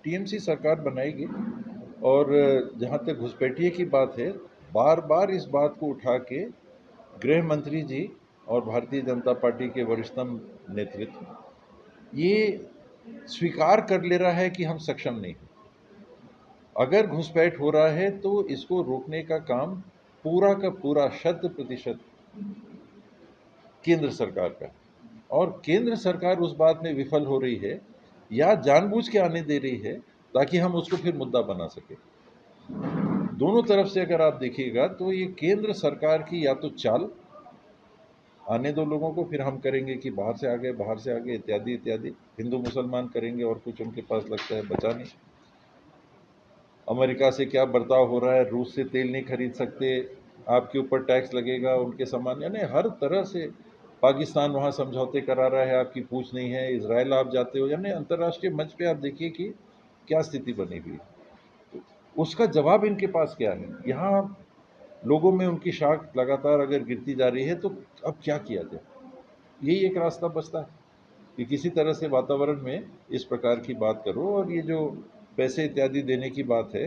TMC सरकार बनाएगी। और जहाँ तक घुसपैठिए की बात है, बार बार इस बात को उठा के गृह मंत्री जी और भारतीय जनता पार्टी के वरिष्ठतम नेतृत्व ये स्वीकार कर ले रहा है कि हम सक्षम नहीं हैं। अगर घुसपैठ हो रहा है तो इसको रोकने का काम पूरा का पूरा 100% केंद्र सरकार का, और केंद्र सरकार उस बात में विफल हो रही है या जानबूझ के आने दे रही है ताकि हम उसको फिर मुद्दा बना सके। दोनों तरफ से अगर आप देखिएगा तो ये केंद्र सरकार की या तो चाल, आने दो लोगों को फिर हम करेंगे कि बाहर से आ गए इत्यादि इत्यादि, हिंदू मुसलमान करेंगे और कुछ उनके पास लगता है बचा नहीं। अमेरिका से क्या बर्ताव हो रहा है, रूस से तेल नहीं खरीद सकते, आपके ऊपर टैक्स लगेगा, उनके सामान, यानी हर तरह से पाकिस्तान वहाँ समझौते करा रहा है, आपकी पूछ नहीं है। इजराइल आप जाते हो, यानी अंतर्राष्ट्रीय मंच पे आप देखिए कि क्या स्थिति बनी हुई है। उसका जवाब इनके पास क्या है? यहाँ लोगों में उनकी शाख लगातार अगर गिरती जा रही है तो अब क्या किया जाए? यही एक रास्ता बचता है कि किसी तरह से वातावरण में इस प्रकार की बात करो। और ये जो पैसे इत्यादि देने की बात है,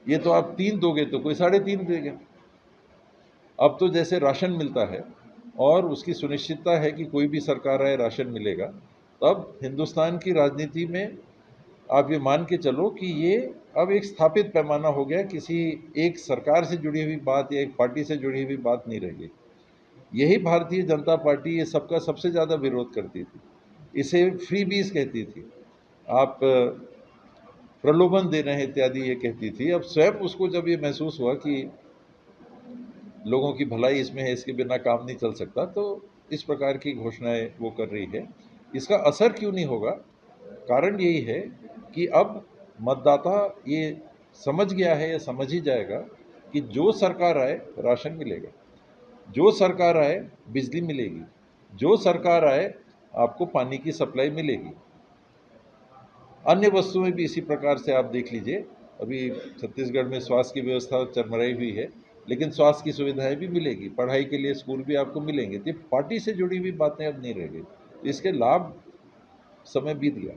ये तो आप 3 दोगे तो कोई 3.5 देगा। अब तो जैसे राशन मिलता है और उसकी सुनिश्चितता है कि कोई भी सरकार आए राशन मिलेगा, तब हिंदुस्तान की राजनीति में आप ये मान के चलो कि ये अब एक स्थापित पैमाना हो गया, किसी एक सरकार से जुड़ी हुई बात या एक पार्टी से जुड़ी हुई बात नहीं रह गई। यही भारतीय जनता पार्टी ये सबका सबसे ज़्यादा विरोध करती थी, इसे फ्रीबीज कहती थी, आप प्रलोभन दे रहे हैं इत्यादि ये कहती थी। अब स्वयं उसको जब ये महसूस हुआ कि लोगों की भलाई इसमें है, इसके बिना काम नहीं चल सकता, तो इस प्रकार की घोषणाएं वो कर रही है। इसका असर क्यों नहीं होगा? कारण यही है कि अब मतदाता ये समझ गया है या समझ ही जाएगा कि जो सरकार आए राशन मिलेगा, जो सरकार आए बिजली मिलेगी, जो सरकार आए आपको पानी की सप्लाई मिलेगी। अन्य वस्तुएं भी इसी प्रकार से आप देख लीजिए। अभी छत्तीसगढ़ में स्वास्थ्य की व्यवस्था चरमराई हुई है, लेकिन स्वास्थ्य की सुविधाएं भी मिलेगी, पढ़ाई के लिए स्कूल भी आपको मिलेंगे। तो पार्टी से जुड़ी हुई बातें अब नहीं रह गई, इसके लाभ समय बीत गया।